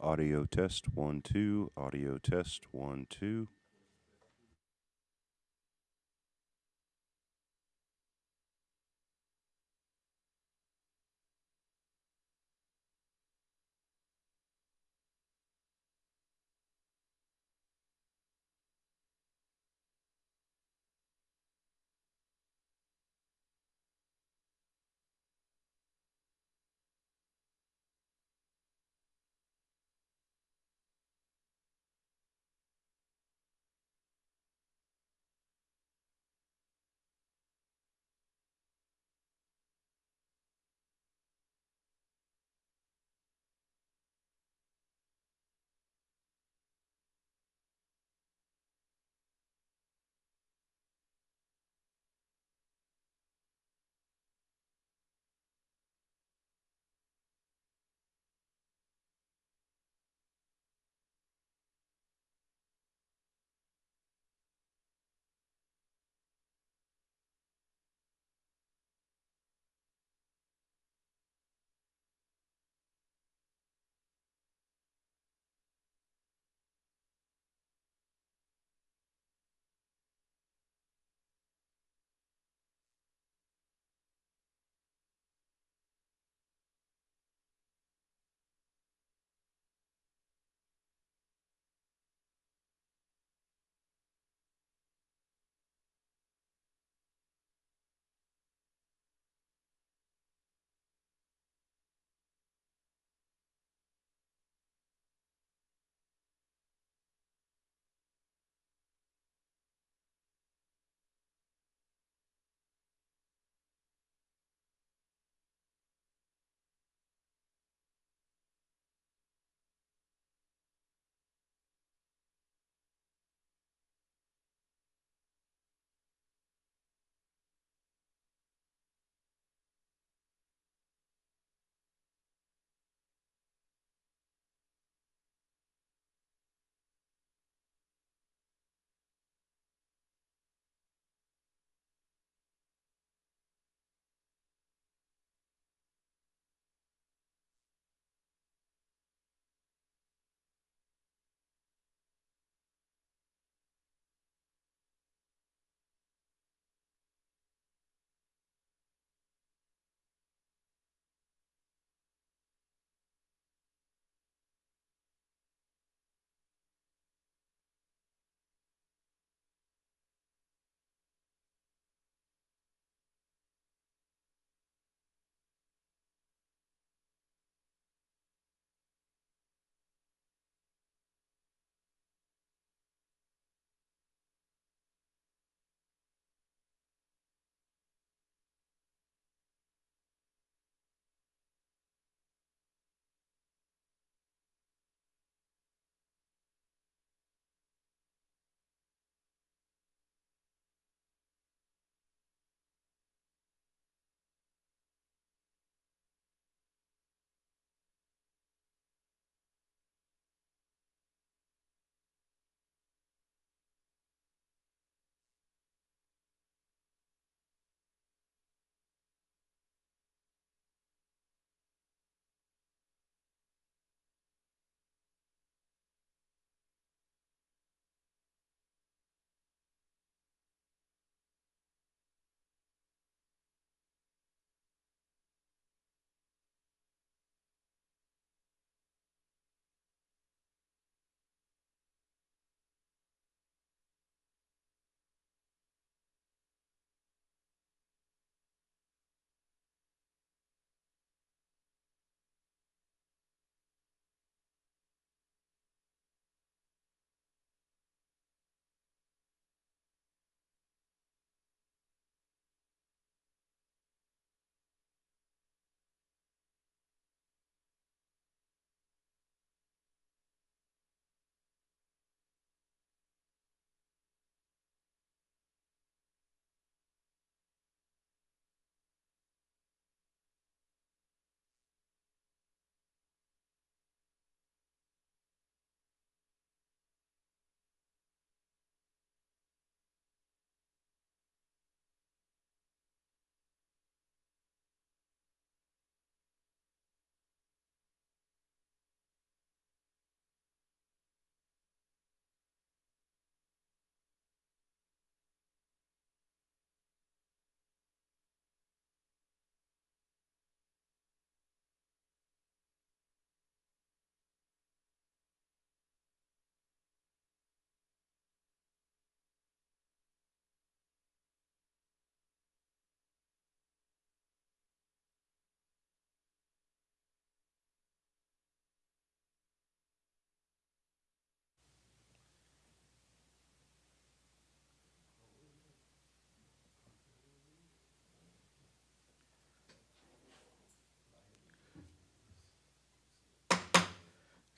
Audio test 1 2. Audio test 1 2.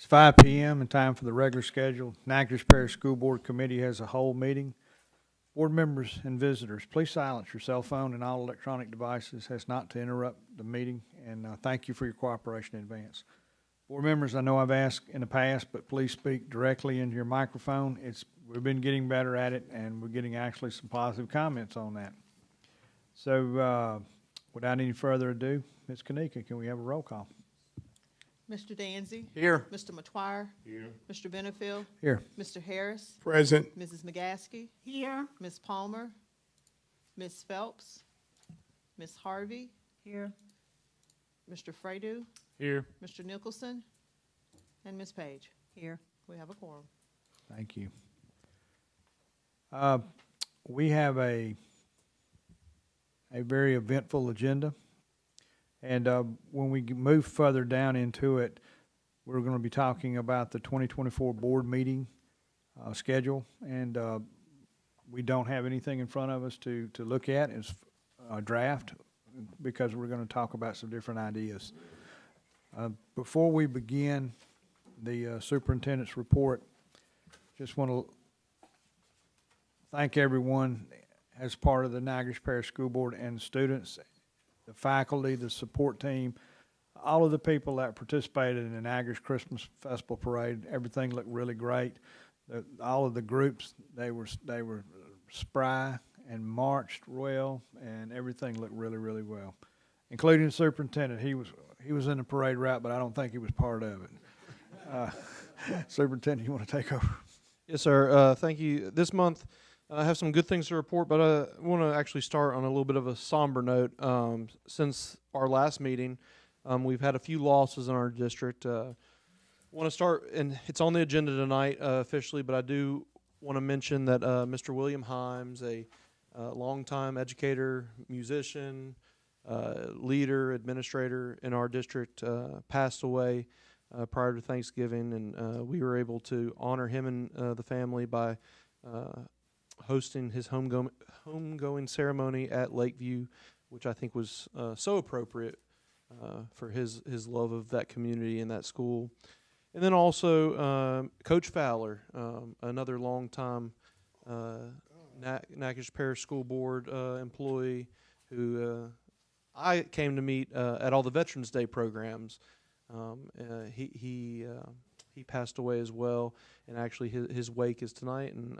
5 p.m. and time for the regular schedule. Natchitoches Parish School Board Committee has a whole meeting. Board members and visitors, please silence your cell phone and all electronic devices as not to interrupt the meeting, and thank you for your cooperation in advance. Board members, I know I've asked in the past, but please speak directly into your microphone. We've been getting better at it, and we're getting actually some positive comments on that. So without any further ado, Ms. Kanika, can we have a roll call? Mr. Danzy. Here. Mr. McTwire. Here. Mr. Benefield. Here. Mr. Harris. Present. Mrs. McGaskey. Here. Ms. Palmer. Ms. Phelps. Ms. Harvey. Here. Mr. Fredu. Here. Mr. Nicholson. And Ms. Page. Here. We have a quorum. Thank you. We have a very eventful agenda. And when we move further down into it, we're going to be talking about the 2024 board meeting schedule. And we don't have anything in front of us to look at. It's a draft because we're going to talk about some different ideas. Before we begin the superintendent's report, just want to thank everyone as part of the Natchitoches Parish School Board and the students, the faculty, the support team, all of the people that participated in the Natchitoches Christmas Festival Parade. Everything looked really great. All of the groups, they were spry and marched well, and everything looked really, really well, including the superintendent. He was in the parade route, but I don't think he was part of it. Superintendent, you want to take over? Yes, sir. Thank you. This month, I have some good things to report, but I want to actually start on a little bit of a somber note. Since our last meeting, we've had a few losses in our district. I want to start, and it's on the agenda tonight officially, but I do want to mention that Mr. William Himes, a longtime educator, musician, leader, administrator in our district, passed away prior to Thanksgiving, and we were able to honor him and the family by hosting his homegoing ceremony at Lakeview, which I think was so appropriate for his love of that community and that school. And then also Coach Fowler, another longtime Natchitoches Parish School Board employee who I came to meet at all the Veterans Day programs. He passed away as well, and actually his wake is tonight, and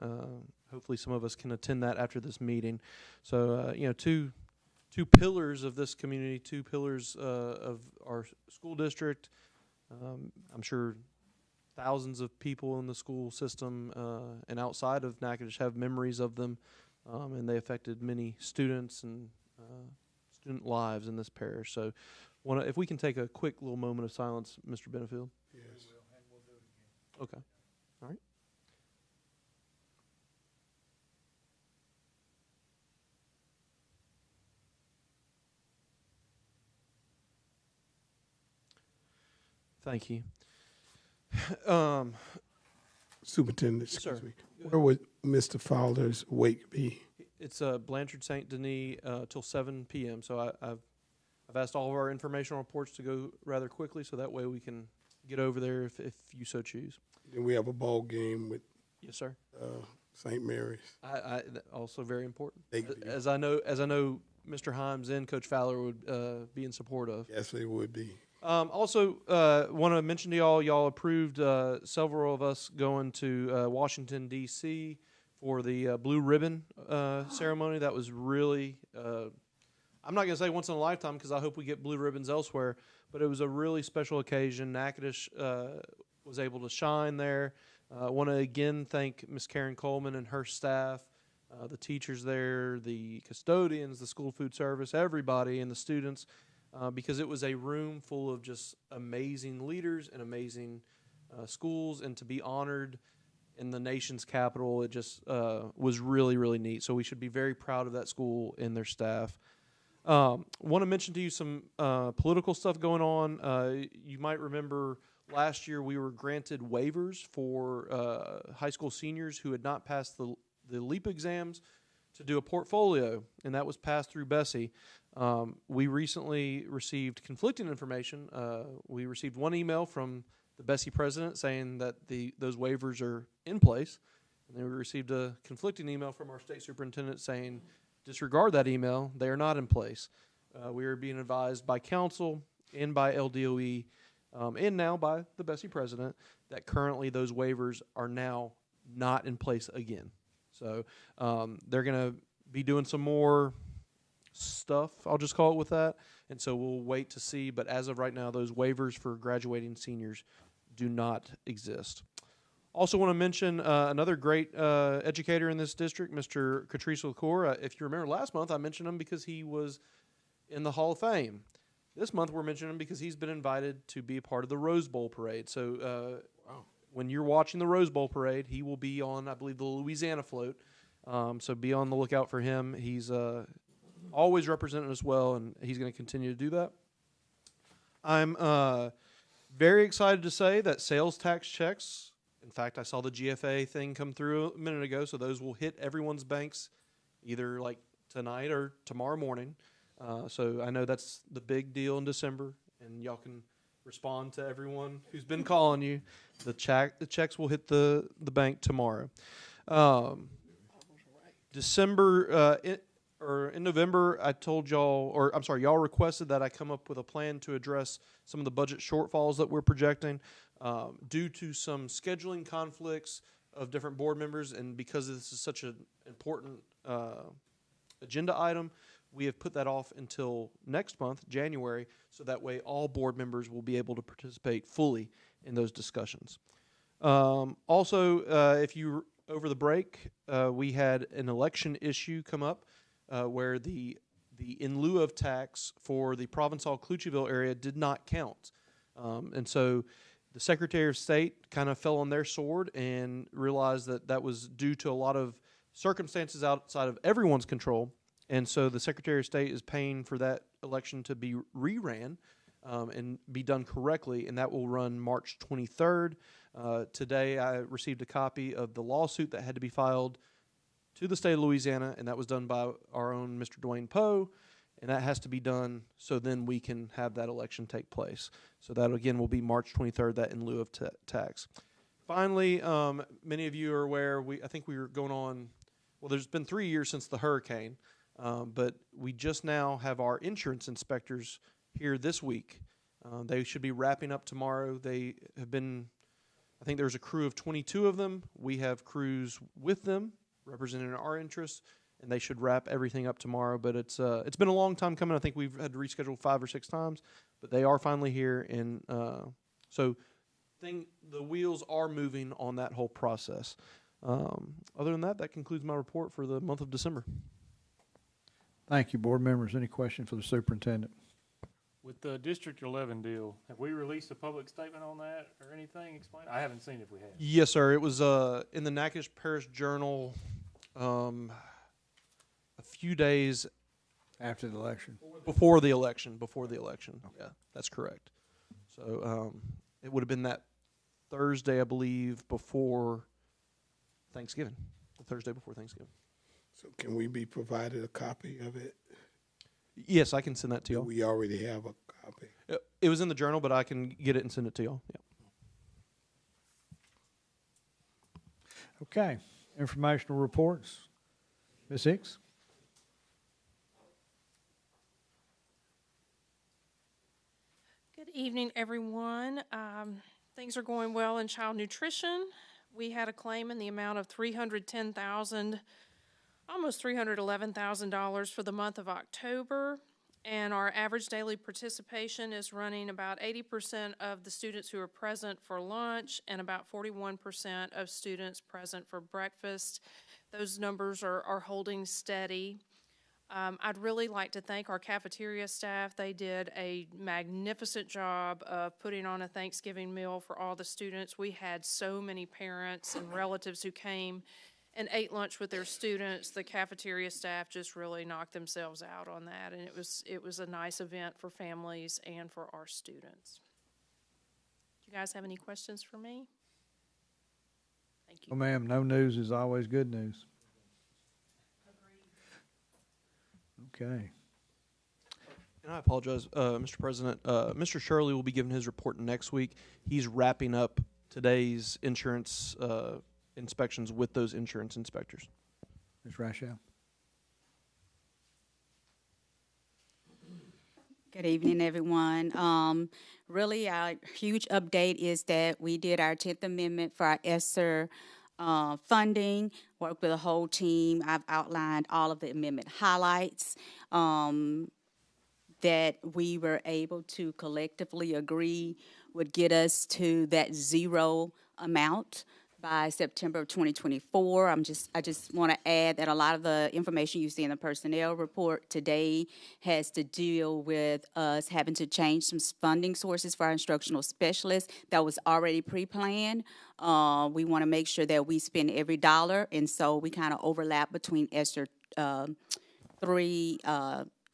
hopefully some of us can attend that after this meeting. So two pillars of this community, two pillars of our school district. I'm sure thousands of people in the school system and outside of Natchitoches have memories of them, and they affected many students and student lives in this parish. So if we can take a quick little moment of silence, Mr. Benefield. Yes. Okay. All right. Thank you. Superintendent, Yes, sir. excuse me. Where would Mr. Fowler's wake be? It's Blanchard St. Denis till 7 p.m. So I've asked all of our informational reports to go rather quickly, so that way we can get over there if you so choose. Then we have a ball game with Yes, sir. St. Mary's. Also very important. Lakeview. As I know, Mr. Himes and Coach Fowler would be in support of. Yes, they would be. Also, want to mention to y'all approved several of us going to Washington, D.C. for the Blue Ribbon ceremony. That was really, I'm not going to say once in a lifetime because I hope we get blue ribbons elsewhere, but it was a really special occasion. Natchitoches was able to shine there. I want to again thank Miss Karen Coleman and her staff, the teachers there, the custodians, the school food service, everybody, and the students. Because it was a room full of just amazing leaders and amazing schools, and to be honored in the nation's capital, it just was really, really neat. So we should be very proud of that school and their staff. Want to mention to you some political stuff going on. You might remember last year we were granted waivers for high school seniors who had not passed the LEAP exams to do a portfolio, and that was passed through Bessie. We recently received conflicting information. We received one email from the Bessie president saying that those waivers are in place. And then we received a conflicting email from our state superintendent saying, disregard that email. They are not in place. We are being advised by council and by LDOE and now by the Bessie president that currently those waivers are now not in place again. So they're going to be doing some more stuff, I'll just call it with that. And so we'll wait to see. But as of right now, those waivers for graduating seniors do not exist. Also want to mention another great educator in this district, Mr. Catrice LaCour. If you remember last month, I mentioned him because he was in the Hall of Fame. This month, we're mentioning him because he's been invited to be a part of the Rose Bowl parade. So when you're watching the Rose Bowl parade, he will be on, I believe, the Louisiana float. So be on the lookout for him. He's always represented us well, and he's going to continue to do that. I'm very excited to say that sales tax checks, in fact, I saw the GFA thing come through a minute ago, so those will hit everyone's banks either like tonight or tomorrow morning. So I know that's the big deal in December, and y'all can respond to everyone who's been calling you. The checks will hit the bank tomorrow. In November, I told y'all, or I'm sorry, y'all requested that I come up with a plan to address some of the budget shortfalls that we're projecting due to some scheduling conflicts of different board members, and because this is such an important agenda item, we have put that off until next month, January, so that way all board members will be able to participate fully in those discussions. Also, if you over the break, we had an election issue come up where the in lieu of tax for the Provençal-Cloutierville area did not count. And so the Secretary of State kind of fell on their sword and realized that that was due to a lot of circumstances outside of everyone's control. And so the Secretary of State is paying for that election to be reran and be done correctly, and that will run March 23rd. Today I received a copy of the lawsuit that had to be filed to the state of Louisiana, and that was done by our own Mr. Dwayne Poe, and that has to be done so then we can have that election take place. So that, again, will be March 23rd, that in lieu of tax. Finally, many of you are aware, I think we were going on, well, there's been 3 years since the hurricane, but we just now have our insurance inspectors here this week. They should be wrapping up tomorrow. They have been, I think there's a crew of 22 of them. We have crews with them representing our interests, and they should wrap everything up tomorrow. But it's been a long time coming. I think we've had to reschedule 5 or 6 times, but they are finally here, and so the wheels are moving on that whole process. Other than that, that concludes my report for the month of December. Thank you, board members. Any questions for the superintendent? With the District 11 deal, have we released a public statement on that or anything? Explain. I haven't seen if we have. Yes, sir. It was in the Natchitoches Parish Journal a few days After the election. before the election. Okay. Yeah, that's correct. So it would have been that Thursday, I believe, before Thanksgiving. The Thursday before Thanksgiving. So can we be provided a copy of it? Yes, I can send that to y'all. We already have a copy. It was in the journal, but I can get it and send it to y'all. Yeah. Okay. Informational reports. Ms. Hicks? Good evening, everyone. Things are going well in child nutrition. We had a claim in the amount of $310,000, almost $311,000 for the month of October, and our average daily participation is running about 80% of the students who are present for lunch and about 41% of students present for breakfast. Those numbers are holding steady. I'd really like to thank our cafeteria staff. They did a magnificent job of putting on a Thanksgiving meal for all the students. We had so many parents and relatives who came and ate lunch with their students. The cafeteria staff just really knocked themselves out on that, and it was a nice event for families and for our students. Do you guys have any questions for me? Thank you. Oh, ma'am, no news is always good news. Okay. And I apologize, Mr. President. Mr. Shirley will be giving his report next week. He's wrapping up today's insurance inspections with those insurance inspectors. Ms. Rashel? Good evening, everyone. Really, our huge update is that we did our 10th Amendment for our ESSER funding, worked with the whole team. I've outlined all of the amendment highlights that we were able to collectively agree would get us to that zero amount by September of 2024. I just want to add that a lot of the information you see in the personnel report today has to deal with us having to change some funding sources for our instructional specialists that was already pre-planned. We want to make sure that we spend every dollar, and so we kind of overlap between ESSER 3,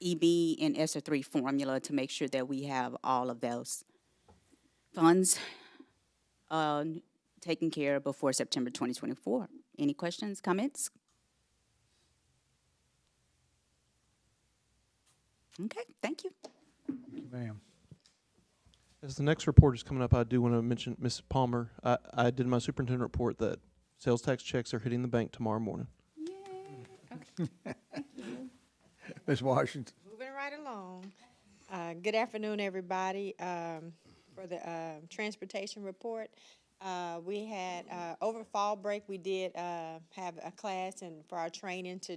EB, and ESSER 3 formula to make sure that we have all of those funds taken care of before September 2024. Any questions, comments? Okay, thank you. Thank you, ma'am. As the next report is coming up, I do want to mention, Ms. Palmer, I did my superintendent report that sales tax checks are hitting the bank tomorrow morning. Yay. Okay. Ms. Washington? Moving right along. Good afternoon, everybody. For the transportation report, we had over fall break. We did have a class and for our training to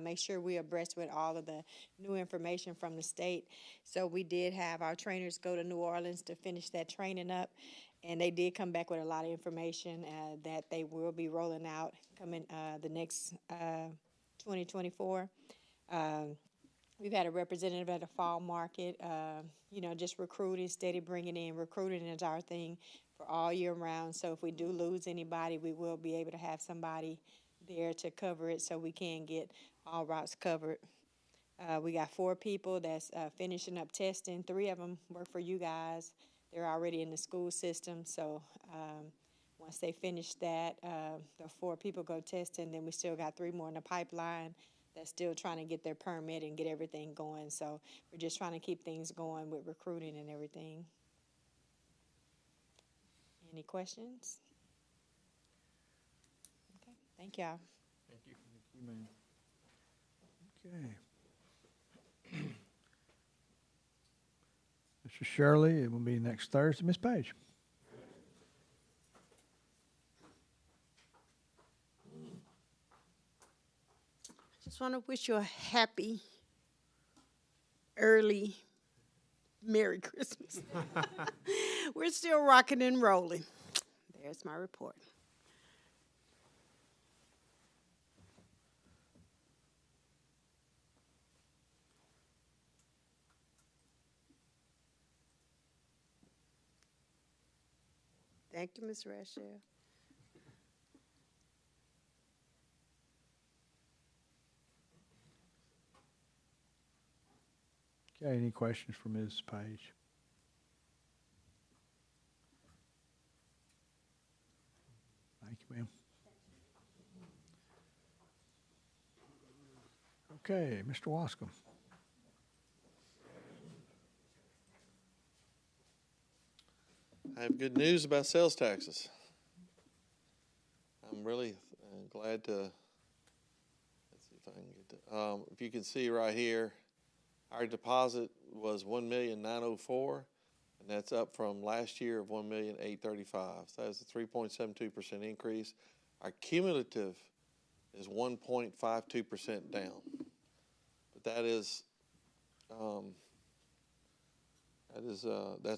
make sure we're abreast with all of the new information from the state. So we did have our trainers go to New Orleans to finish that training up, and they did come back with a lot of information that they will be rolling out coming the next 2024. We've had a representative at the fall market, just recruiting, steady bringing in. Recruiting is our thing for all year round. So if we do lose anybody, we will be able to have somebody there to cover it so we can get all routes covered. We got 4 people that's finishing up testing. 3 of them work for you guys. They're already in the school system. So once they finish that, the 4 people go testing. Then we still got 3 more in the pipeline that's still trying to get their permit and get everything going. So we're just trying to keep things going with recruiting and everything. Any questions? Okay, thank y'all. Thank you, ma'am. Okay. Mr. Shirley, it will be next Thursday. Ms. Page? Just want to wish you a happy, early, Merry Christmas. We're still rocking and rolling. There's my report. Thank you, Ms. Rachel. Okay, any questions for Ms. Page? Thank you, ma'am. Okay, Mr. Wascom. I have good news about sales taxes. I'm really glad to, let's see if I can get to, if you can see right here, our deposit was $1,904,000, and that's up from last year of $1,835,000. So that's a 3.72% increase. Our cumulative is 1.52% down. But that's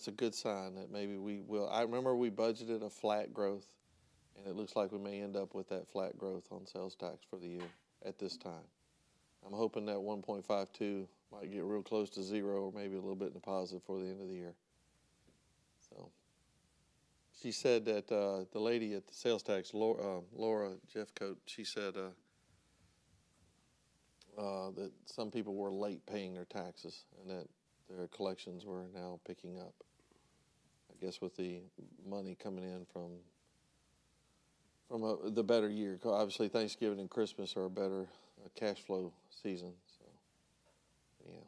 a good sign that maybe we will. I remember we budgeted a flat growth, and it looks like we may end up with that flat growth on sales tax for the year at this time. I'm hoping that 1.52 might get real close to 0 or maybe a little bit in the positive for the end of the year. So she said that the lady at the sales tax, Laura Jeffcoat, she said that some people were late paying their taxes and that their collections were now picking up. I guess with the money coming in from the better year. Obviously, Thanksgiving and Christmas are a better cash flow season. So, yeah.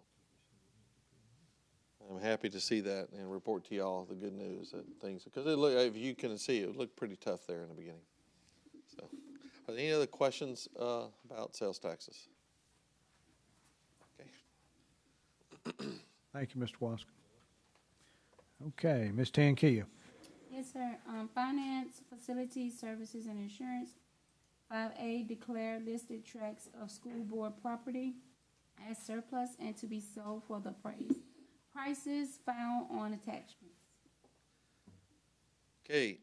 I'm happy to see that and report to y'all the good news that things, because it look, if you can see, it looked pretty tough there in the beginning. So, are there any other questions about sales taxes? Okay. Thank you, Mr. Wasker. Okay, Ms. Tankia. Yes, sir. Finance, facilities, services, and insurance. 5A, declare listed tracts of school board property as surplus and to be sold for the prices found on attachments. Okay.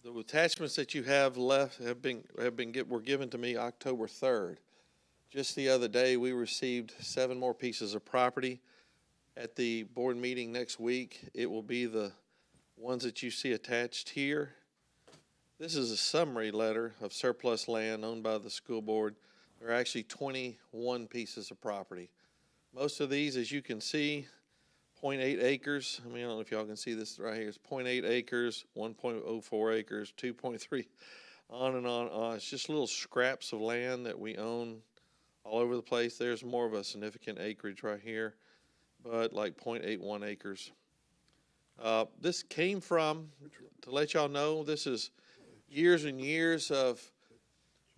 The attachments that you have left were given to me October 3rd. Just the other day, we received 7 more pieces of property. At the board meeting next week, it will be the ones that you see attached here. This is a summary letter of surplus land owned by the school board. There are actually 21 pieces of property. Most of these, as you can see, 0.8 acres. I mean, I don't know if y'all can see this right here. It's 0.8 acres, 1.04 acres, 2.3, on and on. It's just little scraps of land that we own all over the place. There's more of a significant acreage right here, but like 0.81 acres. This came from, to let y'all know, this is years and years of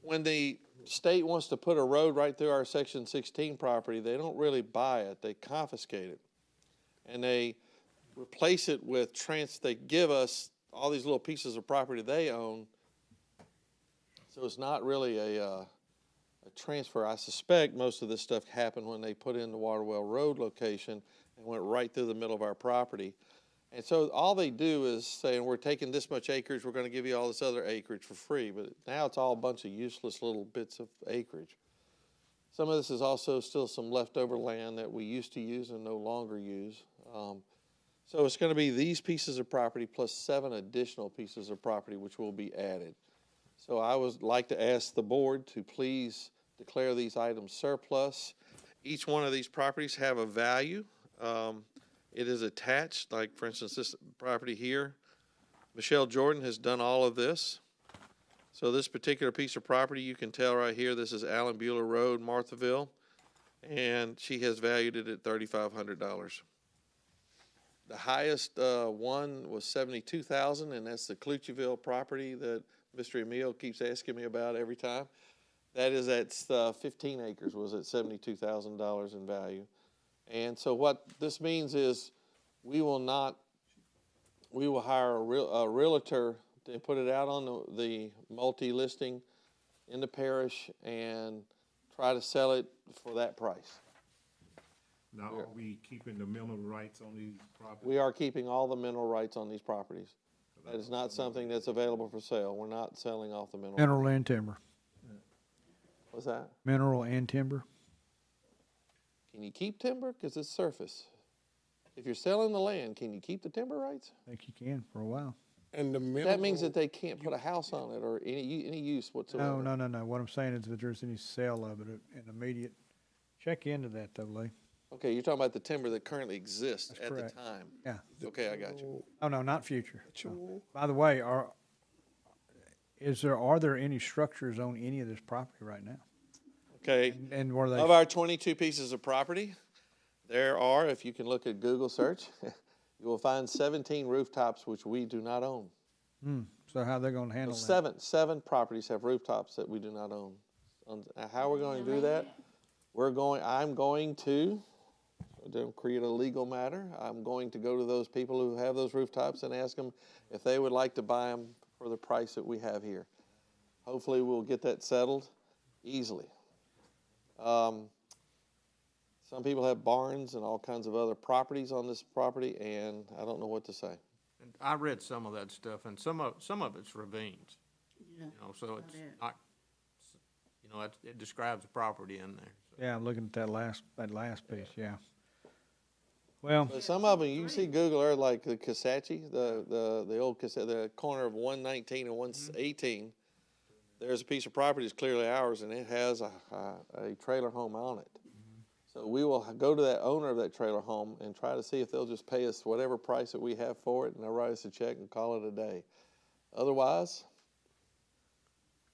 when the state wants to put a road right through our Section 16 property, they don't really buy it, they confiscate it. And they replace it with they give us all these little pieces of property they own. So it's not really a transfer. I suspect most of this stuff happened when they put in the Waterwell Road location and went right through the middle of our property. And so all they do is say, we're taking this much acreage, we're going to give you all this other acreage for free. But now it's all a bunch of useless little bits of acreage. Some of this is also still some leftover land that we used to use and no longer use. So it's going to be these pieces of property plus 7 additional pieces of property which will be added. So I would like to ask the board to please declare these items surplus. Each one of these properties have a value. It is attached, like for instance this property here. Michelle Jordan has done all of this. So this particular piece of property, you can tell right here, this is Allen Bueller Road, Marthaville, and she has valued it at $3,500. The highest one was $72,000, and that's the Clucheville property that Mr. Emile keeps asking me about every time. That is at 15 acres, was at $72,000 in value. And so what this means is we will hire a realtor to put it out on the multi-listing in the parish and try to sell it for that price. Now, are we keeping the mineral rights on these properties? We are keeping all the mineral rights on these properties. That is not something that's available for sale. We're not selling off the mineral. Mineral and timber. What's that? Mineral and timber. Can you keep timber? Because it's surface. If you're selling the land, can you keep the timber rights? I think you can for a while. And the mineral, that means that they can't put a house on it or any use whatsoever. No. What I'm saying is if there's any sale of it in immediate, check into that though, Lee. Okay, you're talking about the timber that currently exists That's at correct. the time. Yeah. Okay, I got you. Oh no, not future. No. By the way, are there any structures on any of this property right now? Okay. And were they of our 22 pieces of property, there are, if you can look at Google search, you will find 17 rooftops which we do not own. So how are they going to handle that? Seven properties have rooftops that we do not own. How we're going to do that? I'm going to create a legal matter. I'm going to go to those people who have those rooftops and ask them if they would like to buy them for the price that we have here. Hopefully we'll get that settled easily. Some people have barns and all kinds of other properties on this property, and I don't know what to say. And I read some of that stuff, and some of it's ravines. Yeah. So it's not. It describes the property in there. So. Yeah, I'm looking at that last piece. Yeah. Well, but some of them you can see Google Earth, like the Kisatchie, the old the corner of 119 and 118. There's a piece of property that's clearly ours, and it has a trailer home on it. So we will go to that owner of that trailer home and try to see if they'll just pay us whatever price that we have for it, and they'll write us a check and call it a day. Otherwise,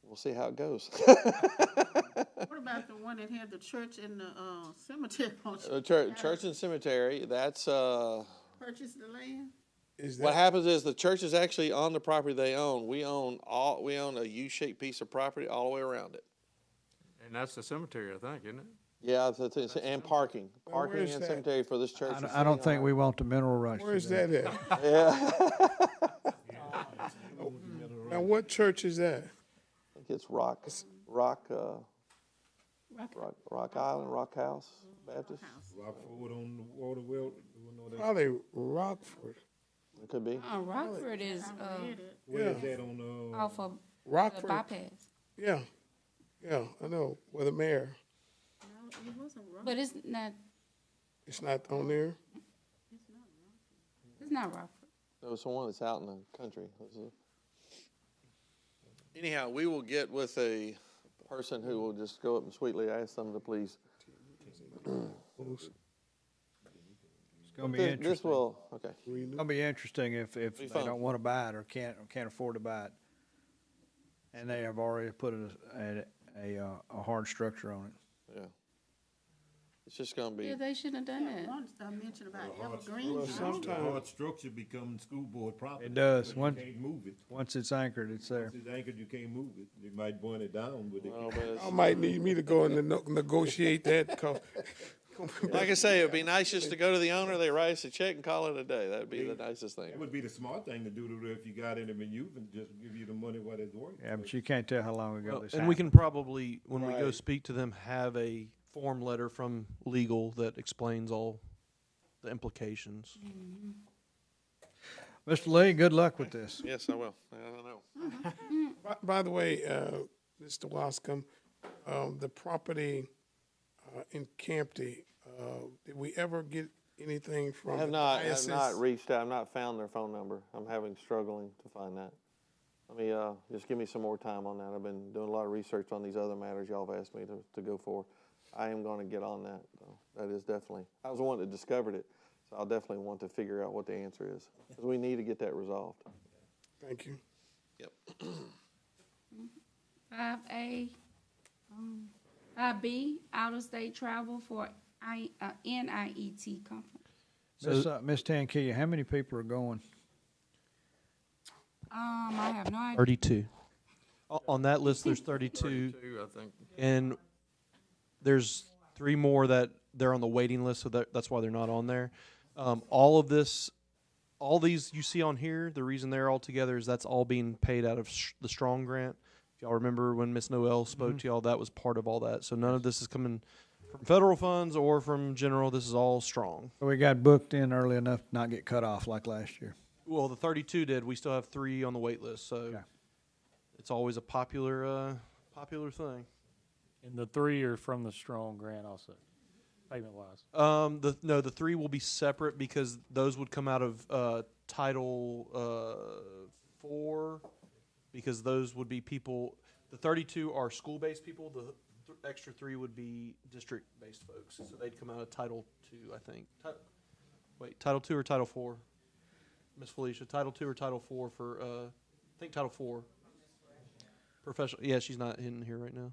we'll see how it goes. What about the one that had the church and the cemetery on it? Church and cemetery, that's, Purchase the land? Is what that, happens is the church is actually on the property they own. We own a U-shaped piece of property all the way around it. And that's the cemetery, I think, isn't it? Yeah, and parking Well, where's and that? cemetery for this church. I don't think we want the mineral rights. where's to that at? Yeah. Now, what church is that? I think it's Rock Island, Rock House Baptist. Rockford on the water well, you know that. Probably Rockford. It could be. Rockford is, Where is Yeah. that on, off of the Rockford. bypass. Yeah, yeah, I know, where the mayor. No, it wasn't wrong. But it's not, It's not on there? it's not Rockford. There was one that's out in the country. Anyhow, we will get with a person who will just go up and sweetly ask them to please. It's gonna be interesting. This will, okay. It's gonna be interesting if Be they fun. don't want to buy it or can't afford to buy it. And they have already put a hard structure on it. Yeah. It's just gonna be. Yeah, they shouldn't have done that. One mentioned about hard, evergreen. Well, the sometime- hard structure becomes school board property. It does. But you Once- can't move it. Once it's anchored, it's there. Once it's anchored, you can't move it. They might burn it down, but they Well, can't. but it's- I might need me to go and negotiate that, 'cause Like I say, it'd be nice just to go to the owner, they write us a check and call it a day. That'd be the nicest That thing. would be the smart thing to do if you got it and you can just give you the money what it's worth. Yeah, but you can't tell how long ago this And we happened. can probably, when we go Right. speak to them, have a form letter from legal that explains all the implications. Mr. Lee, good luck with this. Yes, I will. I don't know. By the way, Mr. Wascom, the property in Campty, did we ever get anything from I have the not diocese? reached out, I've not found their phone number. I'm struggling to find that. Let me, just give me some more time on that. I've been doing a lot of research on these other matters y'all have asked me to go for. I am gonna get on that, though. That is definitely, I was the one that discovered it, so I'll definitely want to figure out what the answer is. Because we need to get that resolved. Thank you. Yep. 5A, 5B, out-of-state travel for NIET conference. Miss Tankia, how many people are going? I have no idea. 32. On that list, there's 32, 32, I think. and there's 3 more that they're on the waiting list, so that's why they're not on there. All these you see on here, the reason they're all together is that's all being paid out of the Strong grant. If y'all remember when Miss Noel spoke to y'all, that was part of all that. So none of this is coming from federal funds or from general. This is all Strong. So we got booked in early enough to not get cut off like last year. Well, the 32 did. We still have 3 on the wait list, so Okay. it's always a popular thing. And the 3 are from the Strong grant also, payment-wise. The 3 will be separate because those would come out of Title 4, because those would be people. The 32 are school-based people. The extra 3 would be district-based folks, so they'd come out of Title 2, I think. Title 2 or Title 4? Miss Felicia, Title 2 or Title 4 for I think Title 4. Professional. Yeah, she's not in here right now.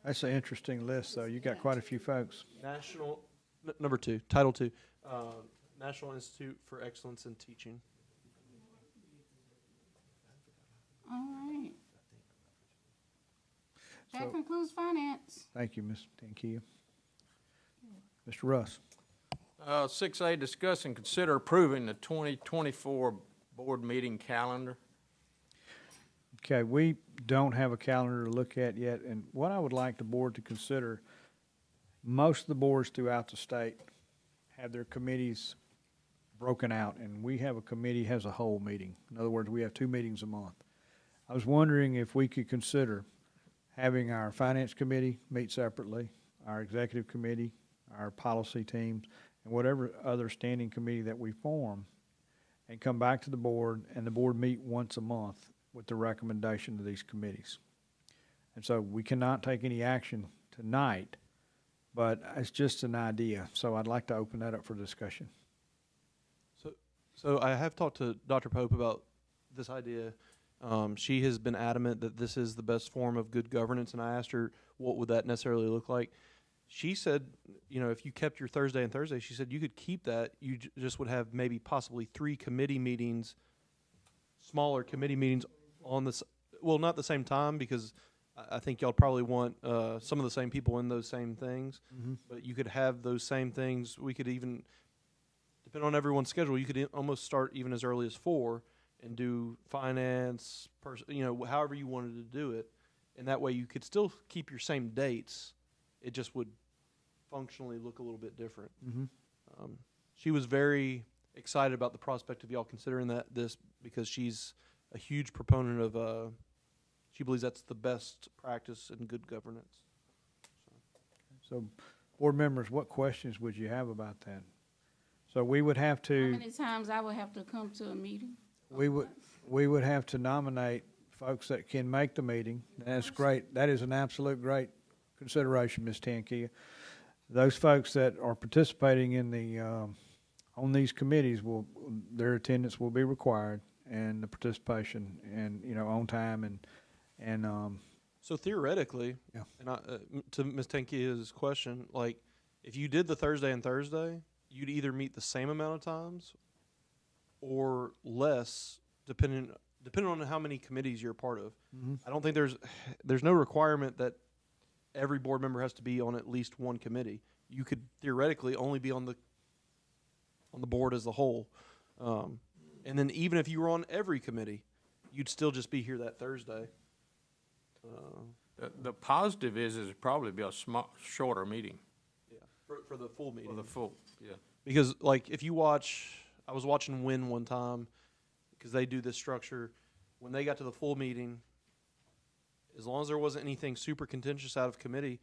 That's an interesting list, though. You got quite a few folks. National, number 2, Title 2, National Institute for Excellence in Teaching. All right. That So- concludes finance. Thank you, Ms. Tankia. Mr. Russ. 6A, discuss and consider approving the 2024 board meeting calendar. Okay, we don't have a calendar to look at yet, and what I would like the board to consider, most of the boards throughout the state have their committees broken out, and we have a committee has a whole meeting. In other words, we have 2 meetings a month. I was wondering if we could consider having our finance committee meet separately, our executive committee, our policy teams, and whatever other standing committee that we form, and come back to the board, and the board meet once a month with the recommendation of these committees. And so we cannot take any action tonight, but it's just an idea. So I'd like to open that up for discussion. So I have talked to Dr. Pope about this idea. She has been adamant that this is the best form of good governance, and I asked her what would that necessarily look like. She said, you know, if you kept your Thursday and Thursday, she said you could keep that. You just would have maybe possibly 3 committee meetings, smaller committee meetings on this. Well, not the same time, because I think y'all probably want some of the same people in those same things. Mhm. But you could have those same things. We could even, depending on everyone's schedule, you could almost start even as early as 4 and do finance, you know, however you wanted to do it. And that way you could still keep your same dates. It just would functionally look a little bit different. Mhm. She was very excited about the prospect of y'all considering this because she's a huge proponent of, she believes that's the best practice in good governance. So, board members, what questions would you have about that? So we would have How to, many times I would have to come to a meeting? we would have to nominate folks that can make the meeting. That's great. That is an absolute great consideration, Ms. Tankia. Those folks that are participating in the, on these committees their attendance will be required, and the participation, and, you know, on time, and So theoretically, Yeah. and to Ms. Tankia's question, like, if you did the Thursday and Thursday, you'd either meet the same amount of times or less, depending on how many committees you're a part of. Mhm. I don't think there's no requirement that every board member has to be on at least one committee. You could theoretically only be on the board as a whole. And then even if you were on every committee, you'd still just be here that Thursday. The positive is it'd probably be a shorter meeting. Yeah, for the full meeting. For the full, yeah. Because, like, if you watch, I was watching Win one time, because they do this structure. When they got to the full meeting, as long as there wasn't anything super contentious out of committee,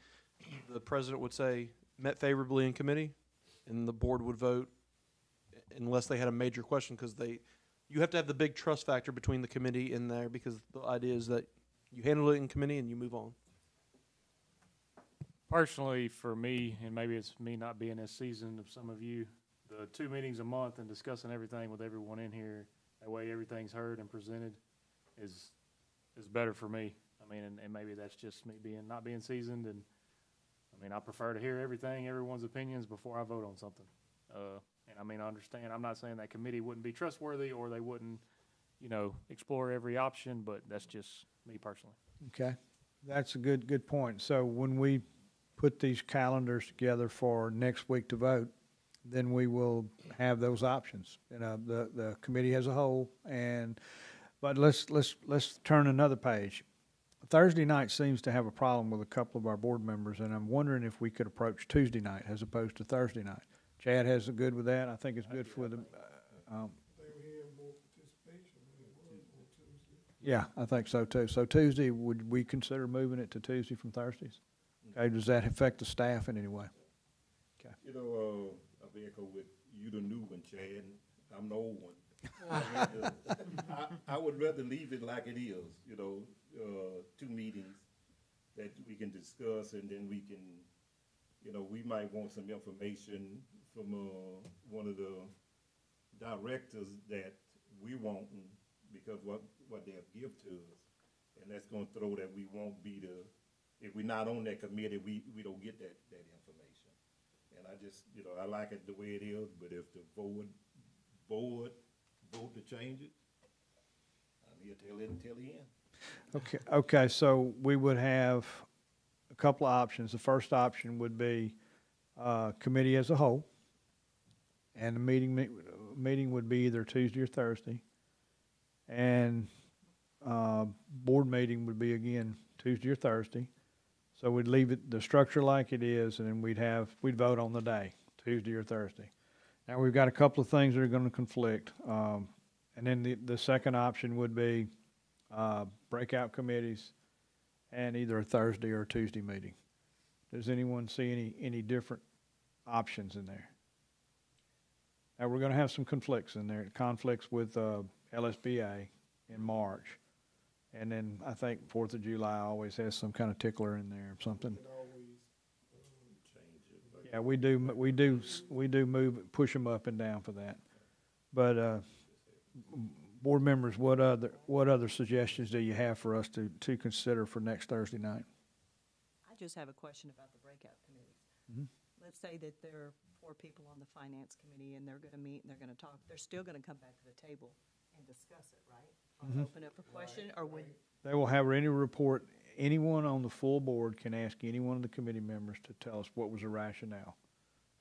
the president would say, met favorably in committee, and the board would vote unless they had a major question, because you have to have the big trust factor between the committee and there, because the idea is that you handle it in committee and you move on. Personally, for me, and maybe it's me not being as seasoned of some of you, the 2 meetings a month and discussing everything with everyone in here, that way everything's heard and presented, is better for me. I mean, and maybe that's just me not being seasoned, and I mean, I prefer to hear everyone's opinions before I vote on something. And I mean, I understand, I'm not saying that committee wouldn't be trustworthy or they wouldn't, you know, explore every option, but that's just me personally. Okay, that's a good point. So when we put these calendars together for next week to vote, then we will have those options. You know, the committee as a whole, but let's turn another page. Thursday night seems to have a problem with a couple of our board members, and I'm wondering if we could approach Tuesday night as opposed to Thursday night. Chad has a good with that. I think it's good for them. Yeah, I think so too. So Tuesday, would we consider moving it to Tuesday from Thursdays? Okay, does that affect the staff in any way? Okay. You know, I'll be echo with you, the new one, Chad. I'm the old one. I would rather leave it like it is, you know, 2 meetings that we can discuss, and then we can, you know, we might want some information from one of the directors that we want, because what they'll give to us, and that's going to throw that we won't be if we're not on that committee, we don't get that information. And I just, you know, I like it the way it is, but if the board vote to change it, I'm here till the end. Okay, so we would have a couple of options. The first option would be committee as a whole, and the meeting would be either Tuesday or Thursday, and board meeting would be again Tuesday or Thursday. So we'd leave the structure like it is, and then we'd vote on the day, Tuesday or Thursday. Now we've got a couple of things that are going to conflict, and then the second option would be breakout committees and either a Thursday or a Tuesday meeting. Does anyone see any different options in there? Now we're going to have some conflicts in there, conflicts with LSBA in March. And then I think 4th of July always has some kind of tickler in there or something. Yeah, we do push them up and down for that. But Board members, what other suggestions do you have for us to consider for next Thursday night? I just have a question about the breakout committees. Mhm. Let's say that there are 4 people on the finance committee and they're gonna meet and they're gonna talk. They're still gonna come back to the table and discuss it, right? Or open up for question, or would, They will have any report, anyone on the full board can ask any one of the committee members to tell us what was the rationale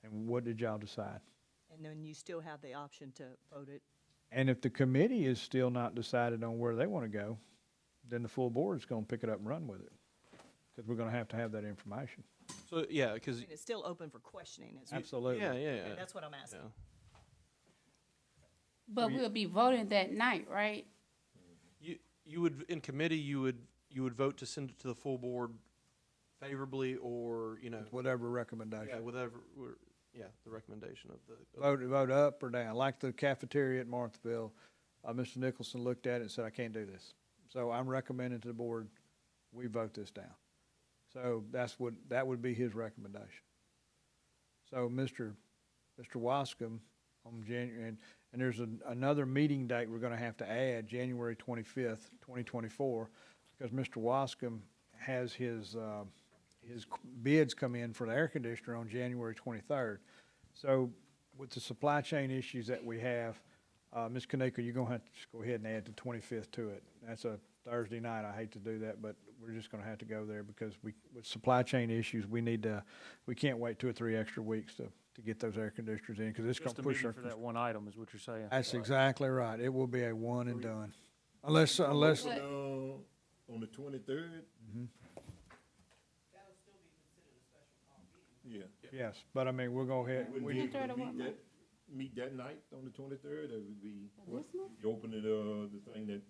and what did y'all decide. and then you still have the option to vote it. And if the committee is still not decided on where they want to go, then the full board is going to pick it up and run with it. Because we're going to have that information. So, yeah, because, I mean, it's still open for questioning. Absolutely. yeah. Okay, that's what I'm asking. But we'll be voting that night, right? You would, in committee, you would vote to send it to the full board favorably, or, Whatever recommendation. the recommendation of the. Vote up or down. Like the cafeteria at Marthville, Mr. Nicholson looked at it and said, I can't do this. So I'm recommending to the board, we vote this down. So that would be his recommendation. So Mr. Wascom on January, and there's another meeting date we're gonna have to add, January 25th, 2024, because Mr. Wascom has his bids come in for the air conditioner on January 23rd. So with the supply chain issues that we have, Ms. Kanika, you're gonna have to just go ahead and add the 25th to it. That's a Thursday night. I hate to do that, but we're just gonna have to go there because with supply chain issues, we can't wait 2 or 3 extra weeks to get those air conditioners in, because it's gonna Just a push meeting our. for that one item is what you're saying. That's exactly right. It will be a one and done. Unless, On the 23rd? Yeah. yes, but I mean, we'll go ahead. Wouldn't we- be able to 23rd of what month? meet that night on the 23rd, or would be, This month? you open it, the thing that,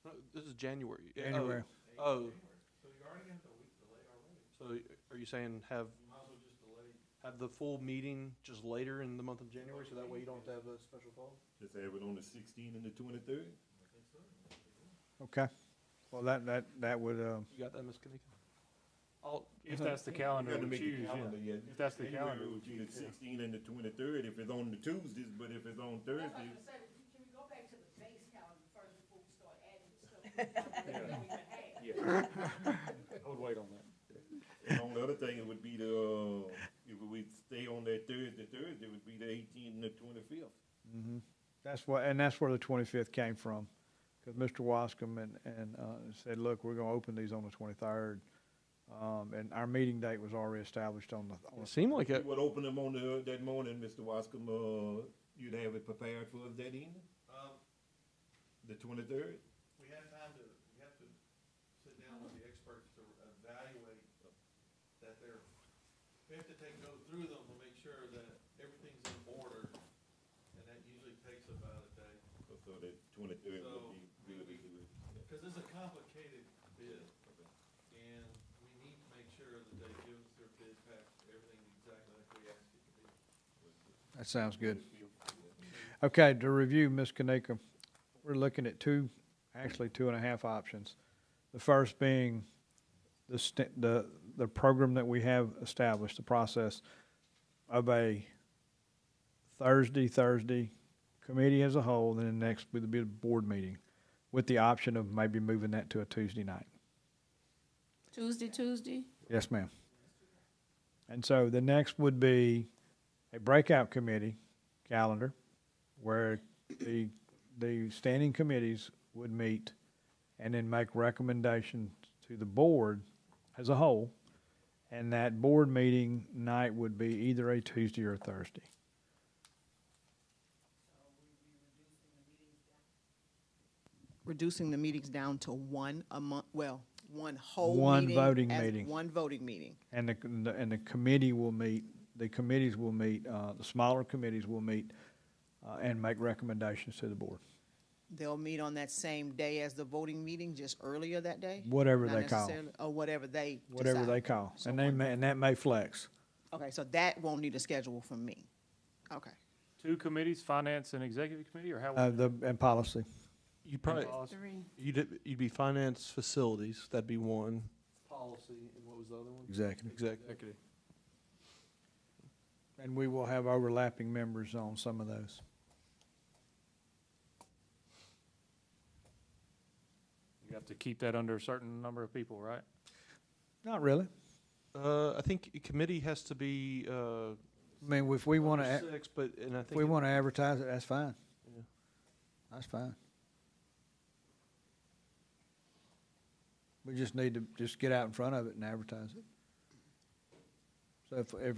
No, this is January. January. Oh. So are you saying have the full meeting just later in the month of January, so that way you don't have to have a special call? just have it on the 16th and the 23rd? Okay. Well, that would, You got that, Ms. Kanika? If that's the calendar Gotta we make the choose, calendar, yeah. yeah. If that's the January calendar we would be the choose, yeah. 16th and the 23rd if it's on the Tuesdays, but if it's on Thursdays. Can we go back to the base calendar first before we start adding stuff? I would wait on that. And on the other thing, it would be if we stay on that Thursday, it would be the 18th and the 25th. that's where the 25th came from. Because Mr. Wascom and said, look, we're gonna open these on the 23rd. And our meeting date was already established on It seemed like You it. would open them on that morning, Mr. Wascom, you'd have it prepared for us that evening? The 23rd? We have to sit down with the experts to evaluate that we have to go through them to make sure that everything's in order, and that usually takes about a day. So the 23rd would be good to do it. Because it's a complicated bid, and we need to make sure that they give us their bid pack, everything exactly like we asked it to be. That sounds good. Okay, to review, Ms. Kanika, we're looking at 2.5 options. The first being the program that we have established, the process of a Thursday committee as a whole, then the next would be a board meeting with the option of maybe moving that to a Tuesday night. Tuesday? Yes, ma'am. And so the next would be a breakout committee calendar where the standing committees would meet and then make recommendations to the board as a whole. And that board meeting night would be either a Tuesday or a Thursday. Reducing the meetings down to one a month, well, one whole One meeting. voting as meeting. One voting meeting. And the committee will meet, the committees will meet, the smaller committees will meet and make recommendations to the board. They'll meet on that same day as the voting meeting, just earlier that day? Whatever Not they call. necessarily- Or whatever they Whatever they decide. call. So And that may flex. Okay, so that won't need a schedule from me. Okay. 2 committees, finance and executive committee, or how? And policy. You'd probably, Policy. 3. you'd be finance facilities, that'd be one. Policy, and what was the other one? Executive. Executive. And we will have overlapping members on some of those. You have to keep that under a certain number of people, right? Not really. I think a committee has to be, I mean, if we want to, six, but, and I if think. we want to advertise it, that's fine. Yeah. That's fine. We just need to just get out in front of it and advertise it. So if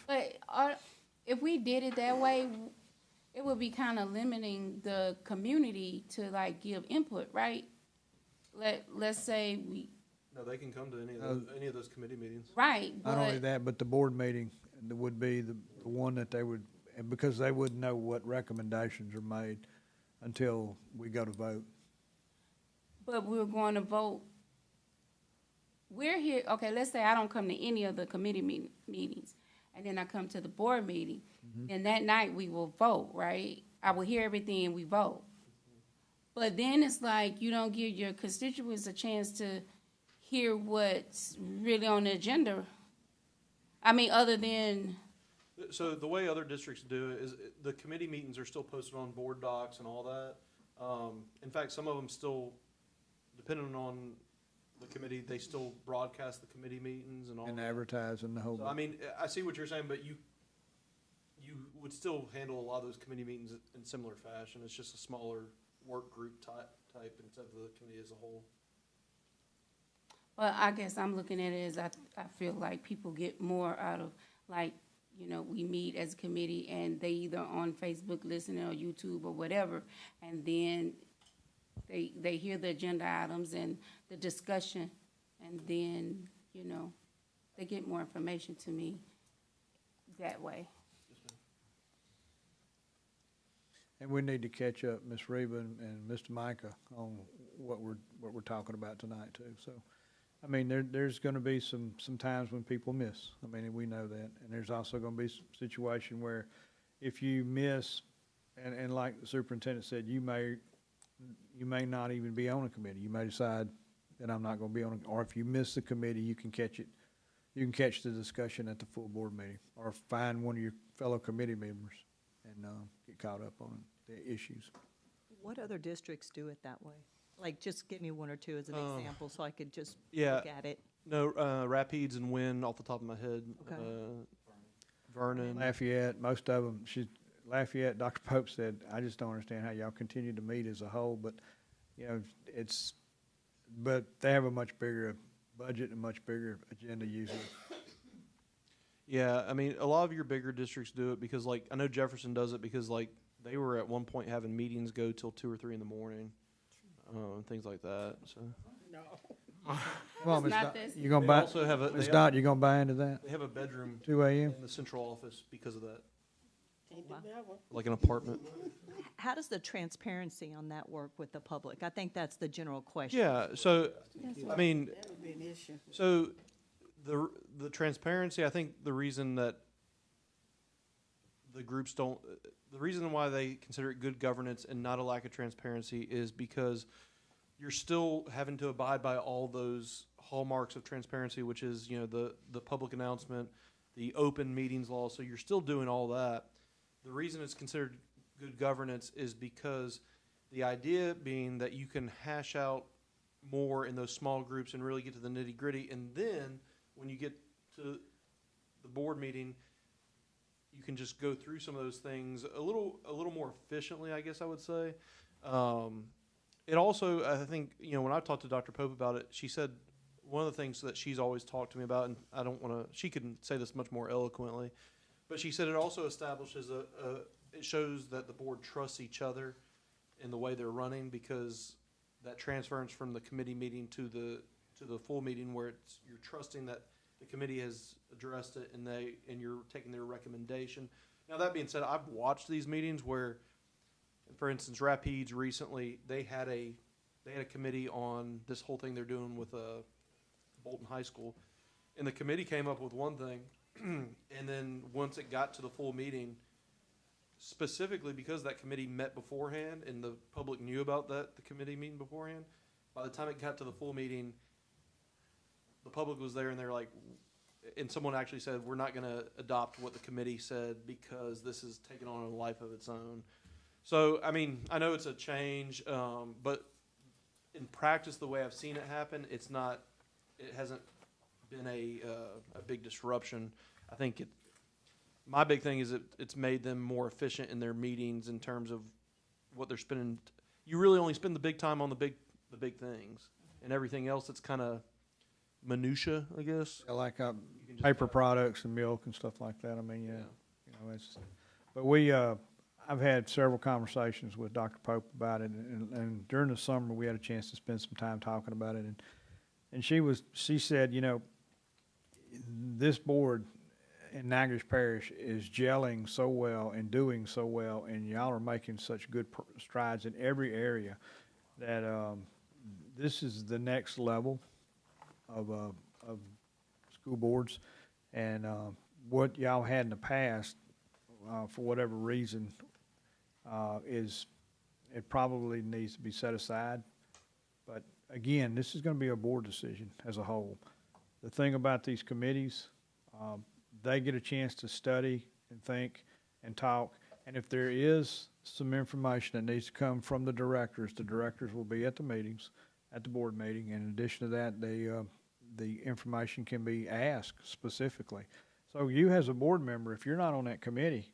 But if we did it that way, it would be kind of limiting the community to like give input, right? Let's say we, No, they can come to any of those committee meetings. right, not only but, that, but the board meeting would be the one that they would, and because they wouldn't know what recommendations are made until we go to vote. but we're going to vote. We're here, okay, let's say I don't come to any of the committee meetings, and then I come to the board meeting, and that night we will vote, right? I will hear everything and we vote. But then it's like you don't give your constituents a chance to hear what's really on the agenda. I mean, other than, So the way other districts do it is the committee meetings are still posted on board docs and all that. In fact, some of them still, depending on the committee, they still broadcast the committee meetings and all And that. advertise and the whole. So, I mean, I see what you're saying, but you would still handle a lot of those committee meetings in similar fashion. It's just a smaller work group type instead of the committee as a whole. well, I guess I'm looking at it as I feel like people get more out of, like, you know, we meet as a committee and they either on Facebook listening or YouTube or whatever, and then they hear the agenda items and the discussion, and then, you know, they get more information to me that way. And we need to catch up, Ms. Reba and Mr. Micah, on what we're talking about tonight too. So, I mean, there's gonna be some times when people miss. I mean, and we know that. And there's also gonna be some situation where if you miss, and like the superintendent said, you may not even be on a committee. You may decide that I'm not gonna be on it. Or if you miss the committee, you can catch it. You can catch the discussion at the full board meeting, or find one of your fellow committee members and get caught up on the issues. What other districts do it that way? Like, just give me one or two as an example, so I could just Yeah. look at it. No, Rapides and Wynn off the top of my head. Okay. Vernon. Lafayette, most of them, Lafayette, Dr. Pope said, I just don't understand how y'all continue to meet as a whole, but, you know, but they have a much bigger budget and much bigger agenda usually. Yeah, I mean, a lot of your bigger districts do it because, like, I know Jefferson does it because, like, they were at one point having meetings go till 2 or 3 in the morning, and things like that, so. No. Come on, It's Ms. not Dot, this. you gonna They buy, also have a- Ms. they Dot, you gonna buy into that? They have a bedroom 2 a.m.? in the central office because of that, Can't do that one. like an apartment. How does the transparency on that work with the public? I think that's the general question. Yeah, so, I mean, That would be an issue. so the transparency, I think the reason that the groups don't, the reason why they consider it good governance and not a lack of transparency is because you're still having to abide by all those hallmarks of transparency, which is, you know, the public announcement, the open meetings law, so you're still doing all that. The reason it's considered good governance is because the idea being that you can hash out more in those small groups and really get to the nitty gritty, and then when you get to the board meeting, you can just go through some of those things a little more efficiently, I guess I would say. It also, I think, you know, when I talked to Dr. Pope about it, she said one of the things that she's always talked to me about, and I don't want to, she can say this much more eloquently, but she said it also establishes it shows that the board trusts each other in the way they're running, because that transfers from the committee meeting to the full meeting, where you're trusting that the committee has addressed it and you're taking their recommendation. Now, that being said, I've watched these meetings where, for instance, Rapides recently, they had a committee on this whole thing they're doing with Bolton High School, and the committee came up with one thing, and then once it got to the full meeting, specifically because that committee met beforehand and the public knew about the committee meeting beforehand, by the time it got to the full meeting, the public was there and they're like, and someone actually said, we're not going to adopt what the committee said because this is taking on a life of its own. So, I mean, I know it's a change, but in practice, the way I've seen it happen, it hasn't been a big disruption. I think my big thing is it's made them more efficient in their meetings in terms of what they're spending. You really only spend the big time on the big things, and everything else that's kind of minutia, I guess. Yeah, like paper products and milk and stuff like that. I mean, yeah. You know, but I've had several conversations with Dr. Pope about it, and during the summer we had a chance to spend some time talking about it, and she said, you know, this board in Natchitoches Parish is gelling so well and doing so well, and y'all are making such good strides in every area that this is the next level of school boards, and what y'all had in the past, for whatever reason, it probably needs to be set aside. But again, this is going to be a board decision as a whole. The thing about these committees, they get a chance to study and think and talk. And if there is some information that needs to come from the directors will be at the meetings, at the board meeting. In addition to that, the information can be asked specifically. So you as a board member, if you're not on that committee,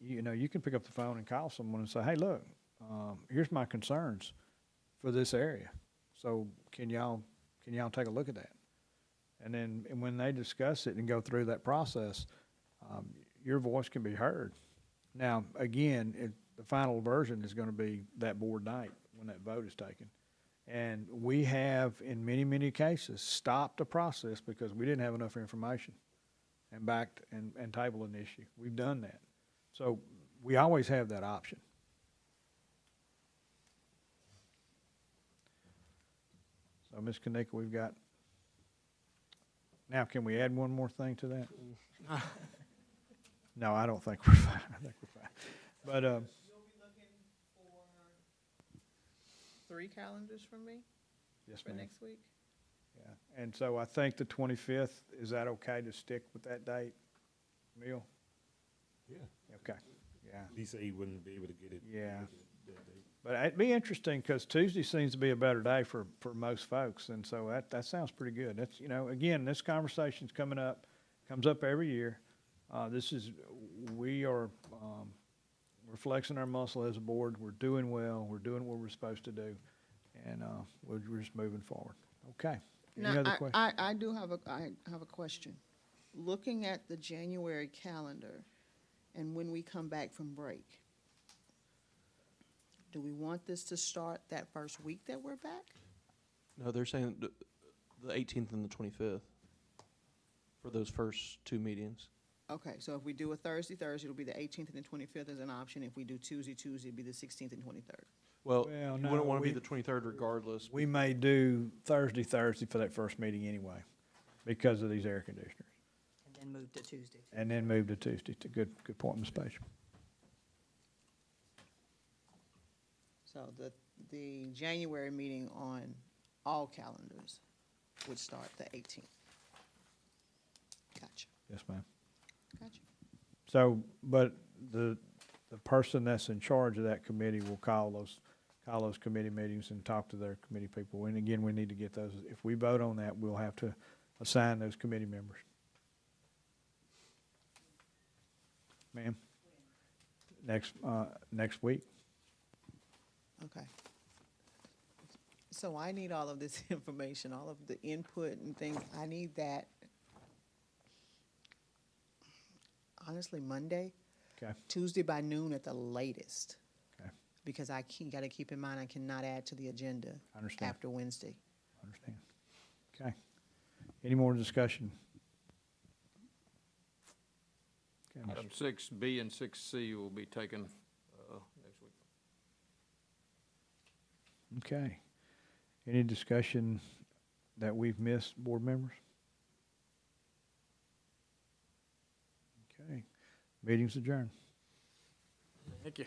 you know, you can pick up the phone and call someone and say, hey, look, here's my concerns for this area. So can y'all take a look at that? And then when they discuss it and go through that process, your voice can be heard. Now, again, the final version is going to be that board night when that vote is taken. And we have, in many, many cases, stopped the process because we didn't have enough information and backed and tabled an issue. We've done that. So we always have that option. So, Ms. Kanika, we've got. Now, can we add one more thing to that? No, I don't think we're fine. I think we're fine. But You'll be looking for 3 calendars from me? Yes, for ma'am. next week? Yeah, and so I think the 25th, is that okay to stick with that date, Emil? Yeah. Okay, yeah. He said he wouldn't be able to get it. Yeah. That day. But it'd be interesting because Tuesday seems to be a better day for most folks, and so that sounds pretty good. That's, you know, again, this conversation's comes up every year. We're flexing our muscle as a board. We're doing well. We're doing what we're supposed to do, and we're just moving forward. Okay. Any other questions? I do have a question. Looking at the January calendar, and when we come back from break, do we want this to start that first week that we're back? No, they're saying the 18th and the 25th for those first 2 meetings. Okay, so if we do a Thursday, it'll be the 18th and the 25th as an option. If we do Tuesday, it'd be the 16th and 23rd. Well, you wouldn't want to be the 23rd regardless. We may do Thursday for that first meeting anyway because of these air conditioners. And then move to Tuesday. And then move to Tuesday. It's a good point, Ms. Page. So the January meeting on all calendars would start the 18th. Gotcha. Yes, ma'am. Gotcha. So, but the person that's in charge of that committee will call those committee meetings and talk to their committee people. And again, we need to get those. If we vote on that, we'll have to assign those committee members. Ma'am? Next week. Okay. So I need all of this information, all of the input and things. I need that, honestly, Monday. Okay. Tuesday by noon at the latest. Okay. Because got to keep in mind I cannot add to the agenda after Wednesday. I understand. Okay. Any more discussion? Okay, Item 6B and 6C will be taken next week. Okay. Any discussion that we've missed, board members? Okay. Meeting's adjourned. Thank you.